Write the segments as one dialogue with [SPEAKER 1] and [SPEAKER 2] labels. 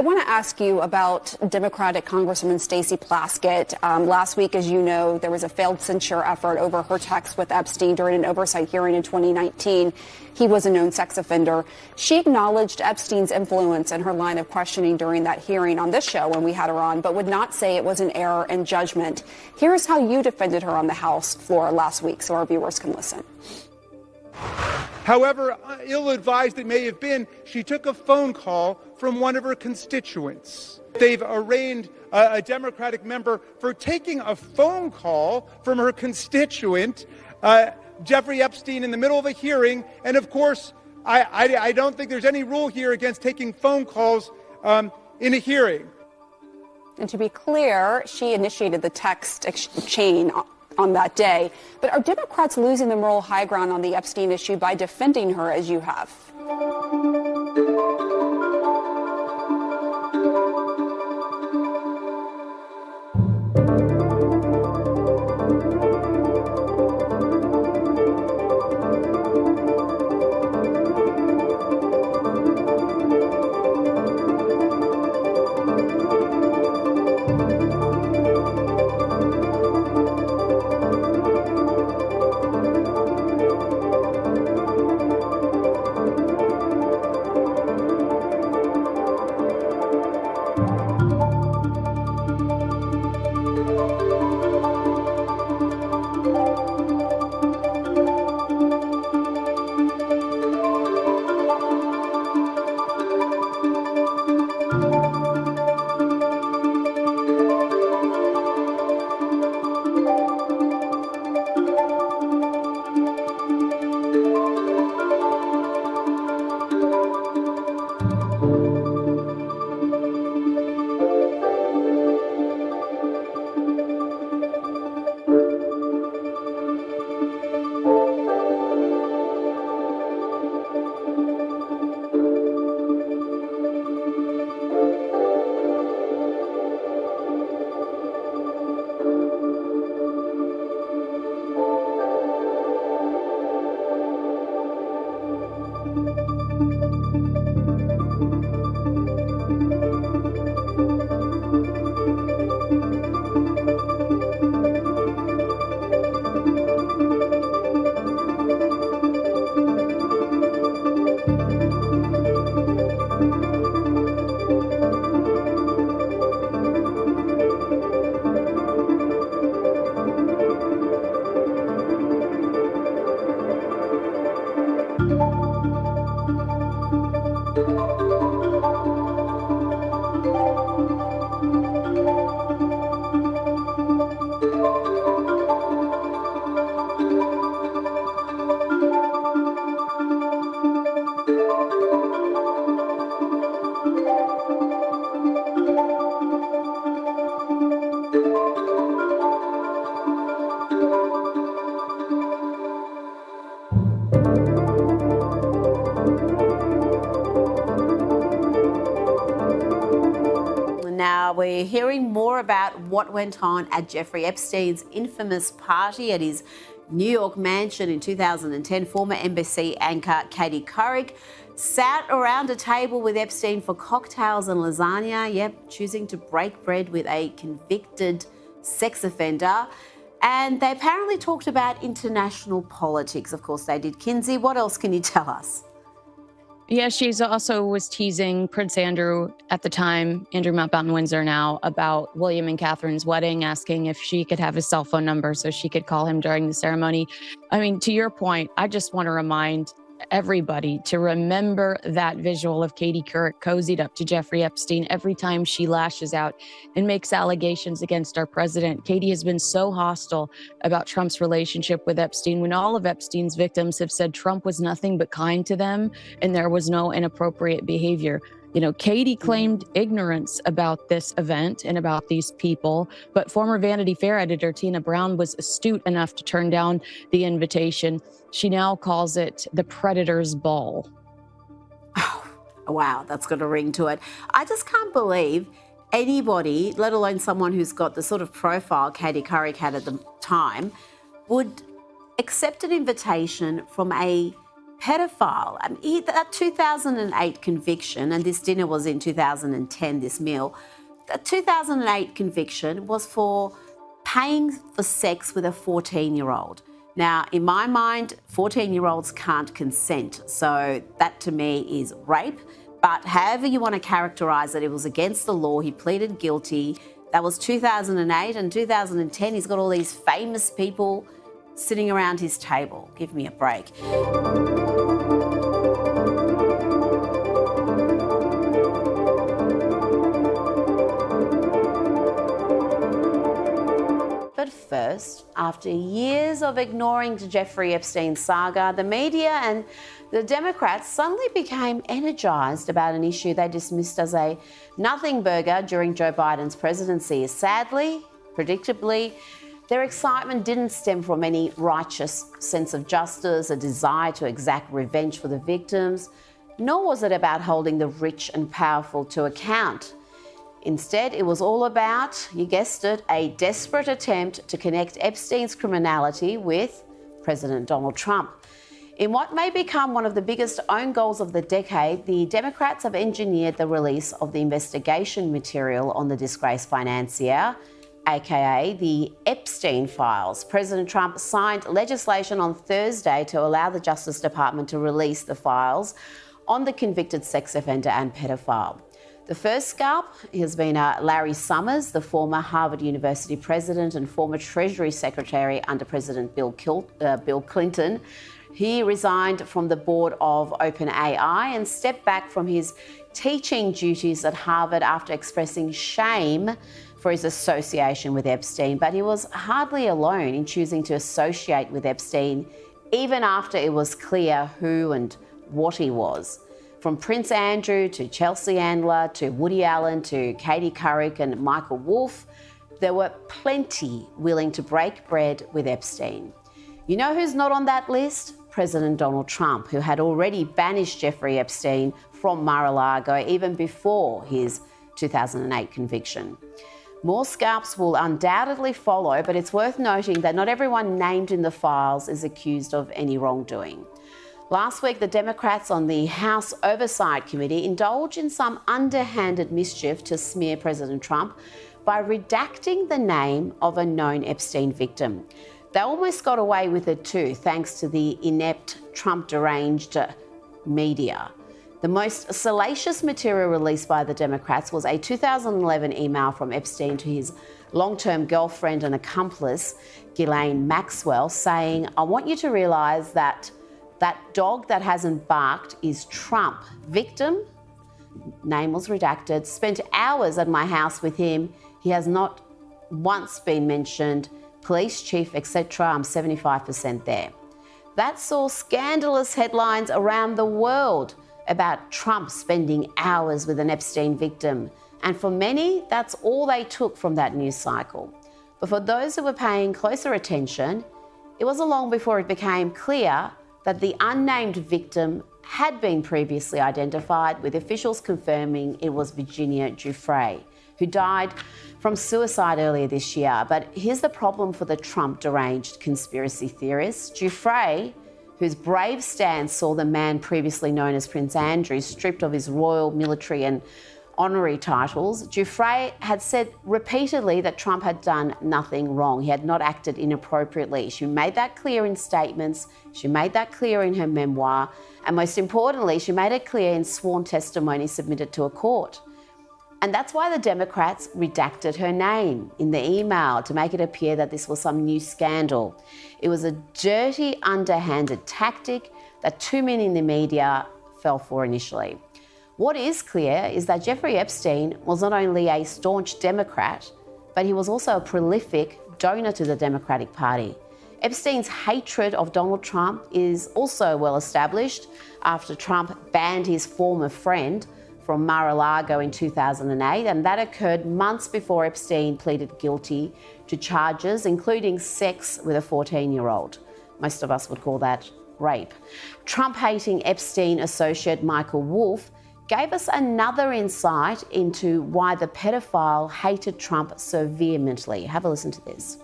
[SPEAKER 1] I want to ask you about Democratic Congresswoman Stacey Plaskett. Last week, as you know, there was a failed censure effort over her text with Epstein during an oversight hearing in 2019. He was a known sex offender. She acknowledged Epstein's influence in her line of questioning during that hearing on this show when we had her on, but would not say it was an error in judgment. Here's how you defended her on the House floor last week, so our viewers can listen.
[SPEAKER 2] However ill-advised it may have been, she took a phone call from one of her constituents. They've arraigned a Democratic member for taking a phone call from her constituent, Jeffrey Epstein, in the middle of a hearing. And of course, I don't think there's any rule here against taking phone calls in a hearing.
[SPEAKER 1] And to be clear, she initiated the text chain on that day. But are Democrats losing the moral high ground on the Epstein issue by defending her as you have?
[SPEAKER 3] Now we're hearing more about what went on at Jeffrey Epstein's infamous party at his New York mansion in 2010. Former NBC anchor Katie Couric sat around a table with Epstein for cocktails and lasagna, choosing to break bread with a convicted sex offender. And they apparently talked about international politics. Of course they did. Kinsey, what else can you tell us?
[SPEAKER 4] Yeah, she's also was teasing Prince Andrew at the time, Andrew Mountbatten Windsor now, about William and Catherine's wedding, asking if she could have his cell phone number so she could call him during the ceremony. I mean, to your point, I just want to remind everybody to remember that visual of Katie Couric cozied up to Jeffrey Epstein every time she lashes out and makes allegations against our president. Katie has been so hostile about Trump's relationship with Epstein when all of Epstein's victims have said Trump was nothing but kind to them and there was no inappropriate behavior. You know, Katie claimed ignorance about this event and about these people, but former Vanity Fair editor Tina Brown was astute enough to turn down the invitation. She now calls it the Predator's Ball.
[SPEAKER 3] Oh, wow, that's got a ring to it. I just can't believe anybody, let alone someone who's got the sort of profile Katie Couric had at the time, would accept an invitation from a pedophile. I mean, that 2008 conviction, and this dinner was in 2010, this meal, that 2008 conviction was for paying for sex with a 14-year-old. Now, in my mind, 14-year-olds can't consent, so that to me is rape. But however you want to characterise it, it was against the law. He pleaded guilty. That was 2008, and 2010, he's got all these famous people sitting around his table. Give me a break. But first, after years of ignoring the Jeffrey Epstein saga, the media and the Democrats suddenly became energised about an issue they dismissed as a nothing burger during Joe Biden's presidency. Sadly, predictably, their excitement didn't stem from any righteous sense of justice, a desire to exact revenge for the victims, nor was it about holding the rich and powerful to account. Instead, it was all about, you guessed it, a desperate attempt to connect Epstein's criminality with President Donald Trump. In what may become one of the biggest own goals of the decade, the Democrats have engineered the release of the investigation material on the disgraced financier, aka the Epstein files. President Trump signed legislation on Thursday to allow the Justice Department to release the files on the convicted sex offender and pedophile. The first scalp has been Larry Summers, the former Harvard University president and former Treasury Secretary under President Bill Clinton. He resigned from the board of OpenAI and stepped back from his teaching duties at Harvard after expressing shame for his association with Epstein. But he was hardly alone in choosing to associate with Epstein, even after it was clear who and what he was. From Prince Andrew to Chelsea Handler to Woody Allen to Katie Couric and Michael Wolff, there were plenty willing to break bread with Epstein. You know who's not on that list? President Donald Trump, who had already banished Jeffrey Epstein from Mar-a-Lago even before his 2008 conviction. More scalps will undoubtedly follow, but it's worth noting that not everyone named in the files is accused of any wrongdoing. Last week, the Democrats on the House Oversight Committee indulged in some underhanded mischief to smear President Trump by redacting the name of a known Epstein victim. They almost got away with it too, thanks to the inept Trump-deranged media. The most salacious material released by the Democrats was a 2011 email from Epstein to his long-term girlfriend and accomplice, Ghislaine Maxwell, saying, "I want you to realise that dog that hasn't barked is Trump. Victim," name was redacted, "spent hours at my house with him. He has not once been mentioned. Police chief, etc. I'm 75% there." That saw scandalous headlines around the world about Trump spending hours with an Epstein victim. And for many, that's all they took from that news cycle. But for those who were paying closer attention, it wasn't long before it became clear that the unnamed victim had been previously identified, with officials confirming it was Virginia Giuffre, who died from suicide earlier this year. But here's the problem for the Trump-deranged conspiracy theorists. Giuffre, whose brave stance saw the man previously known as Prince Andrew stripped of his royal, military and honorary titles, Giuffre had said repeatedly that Trump had done nothing wrong. He had not acted inappropriately. She made that clear in statements. She made that clear in her memoir. And most importantly, she made it clear in sworn testimony submitted to a court. And that's why the Democrats redacted her name in the email to make it appear that this was some new scandal. It was a dirty, underhanded tactic that too many in the media fell for initially. What is clear is that Jeffrey Epstein was not only a staunch Democrat, but he was also a prolific donor to the Democratic Party. Epstein's hatred of Donald Trump is also well established after Trump banned his former friend from Mar-a-Lago in 2008, and that occurred months before Epstein pleaded guilty to charges including sex with a 14-year-old. Most of us would call that rape. Trump-hating Epstein associate Michael Wolff gave us another insight into why the pedophile hated Trump so vehemently. Have a listen to this.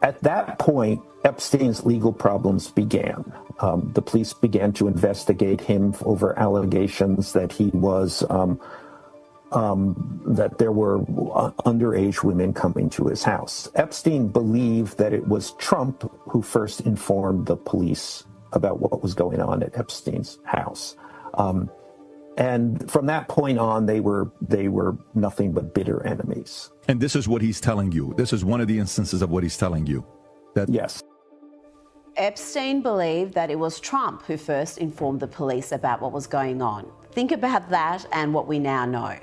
[SPEAKER 5] At that point, Epstein's legal problems began. The police began to investigate him over allegations that he was, that there were underage women coming to his house. Epstein believed that it was Trump who first informed the police about what was going on at Epstein's house. And from that point on, they were nothing but bitter enemies.
[SPEAKER 6] And this is what he's telling you. This is one of the instances of what he's telling you.
[SPEAKER 5] Yes.
[SPEAKER 3] Epstein believed that it was Trump who first informed the police about what was going on. Think about that and what we now know.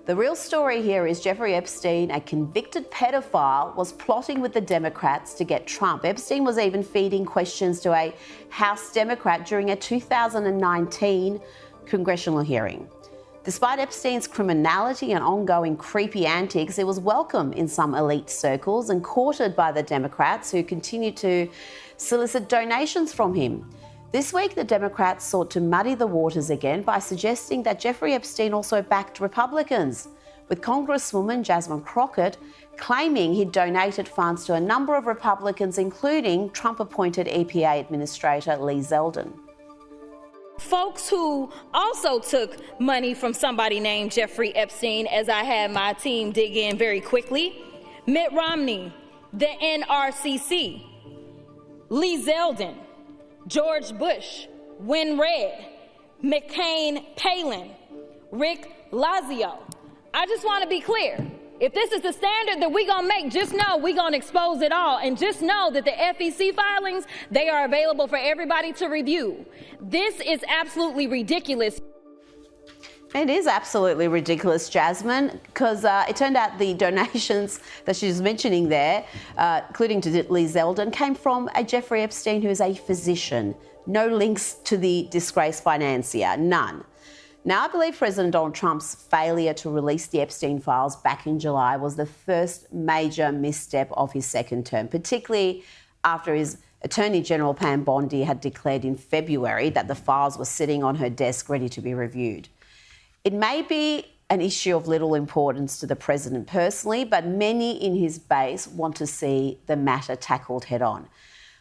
[SPEAKER 3] The real story here is Jeffrey Epstein, a convicted pedophile, was plotting with the Democrats to get Trump. Epstein was even feeding questions to a House Democrat during a 2019 congressional hearing. Despite Epstein's criminality and ongoing creepy antics, it was welcome in some elite circles and courted by the Democrats, who continued to solicit donations from him. This week, the Democrats sought to muddy the waters again by suggesting that Jeffrey Epstein also backed Republicans, with Congresswoman Jasmine Crockett claiming he'd donated funds to a number of Republicans, including Trump-appointed EPA Administrator Lee Zeldin.
[SPEAKER 7] Folks who also took money from somebody named Jeffrey Epstein, as I had my team dig in very quickly: Mitt Romney, the NRCC, Lee Zeldin, George Bush, Win Red, McCain Palin, Rick Lazio. I just want to be clear. If this is the standard that we're going to make, just know we're going to expose it all. And just know that the FEC filings, they are available for everybody to review. This is absolutely ridiculous.
[SPEAKER 3] It is absolutely ridiculous, Jasmine, because it turned out the donations that she was mentioning there, including to Lee Zeldin, came from a Jeffrey Epstein who is a physician. No links to the disgraced financier, none. Now, I believe President Donald Trump's failure to release the Epstein files back in July was the first major misstep of his second term, particularly after his Attorney General Pam Bondi had declared in February that the files were sitting on her desk ready to be reviewed. It may be an issue of little importance to the president personally, but many in his base want to see the matter tackled head on.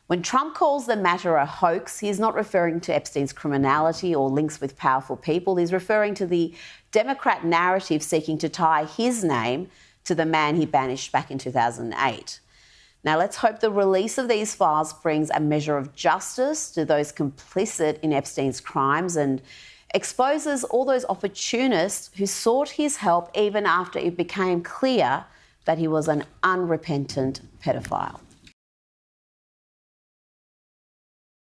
[SPEAKER 3] When Trump calls the matter a hoax, he's not referring to Epstein's criminality or links with powerful people. He's referring to the Democrat narrative seeking to tie his name to the man he banished back in 2008. Now, let's hope the release of these files brings a measure of justice to those complicit in Epstein's crimes and exposes all those opportunists who sought his help even after it became clear that he was an unrepentant pedophile.